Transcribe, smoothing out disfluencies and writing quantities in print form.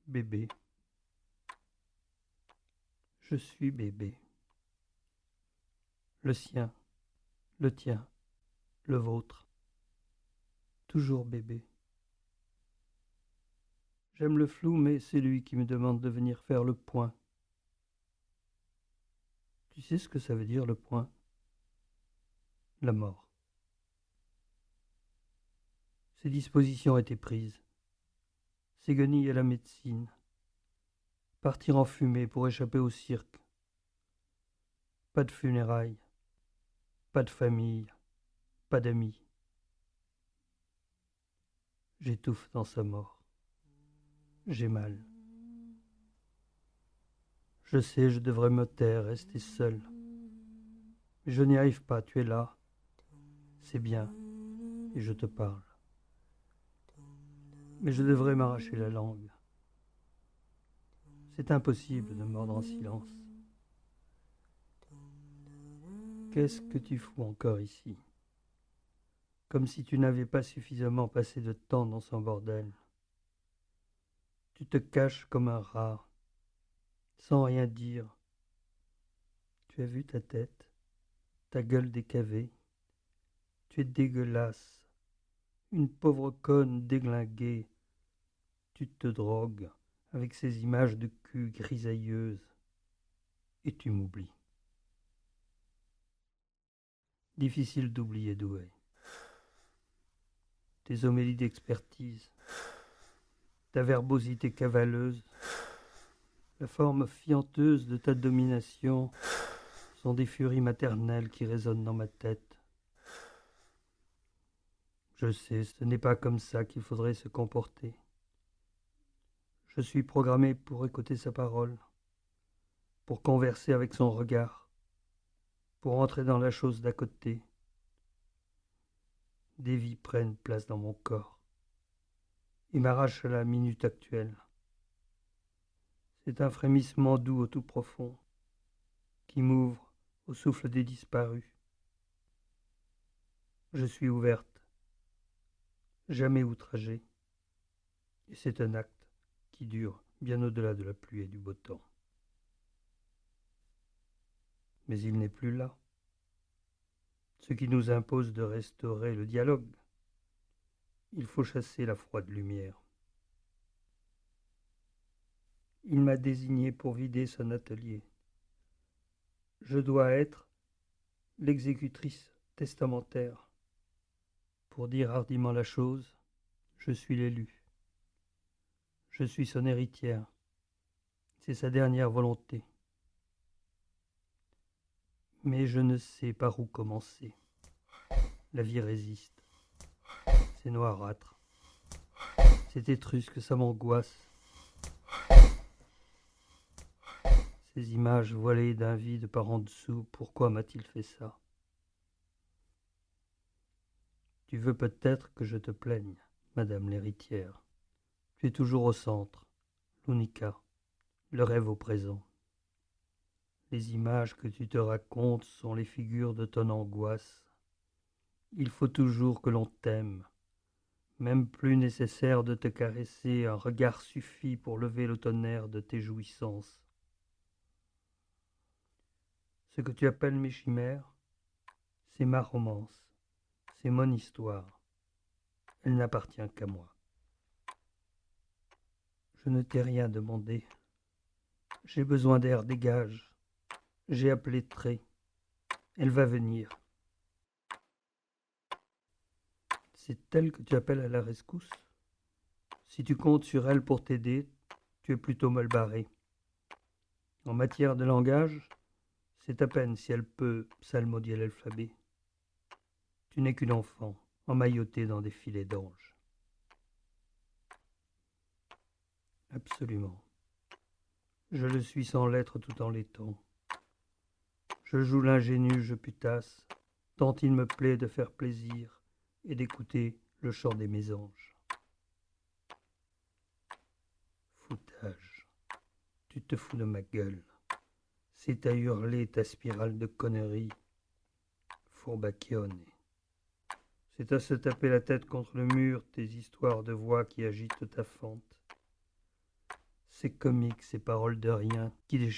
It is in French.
Bébé. Je suis bébé. Le sien, le tien, le vôtre. Toujours bébé. J'aime le flou, mais c'est lui qui me demande de venir faire le point. Tu sais ce que ça veut dire, le point? La mort. Ses dispositions étaient prises. Ses guenilles à la médecine. Partir en fumée pour échapper au cirque. Pas de funérailles. Pas de famille. Pas d'amis. J'étouffe dans sa mort. J'ai mal. Je sais, je devrais me taire, rester seul. Mais je n'y arrive pas, tu es là. C'est bien, et je te parle. Mais je devrais m'arracher la langue. C'est impossible de mordre en silence. Qu'est-ce que tu fous encore ici? Comme si tu n'avais pas suffisamment passé de temps dans son bordel. Tu te caches comme un rat, sans rien dire. Tu as vu ta tête, ta gueule décavée. Tu es dégueulasse, une pauvre conne déglinguée. Tu te drogues avec ces images de cul grisailleuses. Et tu m'oublies. Difficile d'oublier Douai. Tes homélies d'expertise, ta verbosité cavaleuse, la forme fienteuse de ta domination sont des furies maternelles qui résonnent dans ma tête. Je sais, ce n'est pas comme ça qu'il faudrait se comporter. Je suis programmé pour écouter sa parole, pour converser avec son regard, pour entrer dans la chose d'à côté. Des vies prennent place dans mon corps et m'arrachent à la minute actuelle. C'est un frémissement doux au tout profond qui m'ouvre au souffle des disparus. Je suis ouverte, jamais outragée, et c'est un acte qui dure bien au-delà de la pluie et du beau temps. Mais il n'est plus là, ce qui nous impose de restaurer le dialogue. Il faut chasser la froide lumière. Il m'a désigné pour vider son atelier. Je dois être l'exécutrice testamentaire. Pour dire hardiment la chose, je suis l'élu. Je suis son héritière. C'est sa dernière volonté. Mais je ne sais par où commencer. La vie résiste. C'est noirâtre. C'est étrusque, ça m'angoisse. Ces images voilées d'un vide par en dessous, pourquoi m'a-t-il fait ça? Tu veux peut-être que je te plaigne, madame l'héritière. Tu es toujours au centre, l'unica, le rêve au présent. Les images que tu te racontes sont les figures de ton angoisse. Il faut toujours que l'on t'aime. Même plus nécessaire de te caresser, un regard suffit pour lever le tonnerre de tes jouissances. Ce que tu appelles mes chimères, c'est ma romance, c'est mon histoire. Elle n'appartient qu'à moi. Je ne t'ai rien demandé. J'ai besoin d'air, dégage. J'ai appelé Tré. Elle va venir. C'est elle que tu appelles à la rescousse? Si tu comptes sur elle pour t'aider, tu es plutôt mal barré. En matière de langage, c'est à peine si elle peut psalmodier l'alphabet. Tu n'es qu'une enfant, emmaillotée dans des filets d'anges. Absolument. Je le suis sans l'être tout en l'étant. Je joue l'ingénu, je putasse, tant il me plaît de faire plaisir et d'écouter le chant des mésanges. Foutage. Tu te fous de ma gueule. C'est à hurler ta spirale de conneries. Fourbacchione. C'est à se taper la tête contre le mur tes histoires de voix qui agitent ta fente. C'est comique, ces paroles de rien qui déchirent.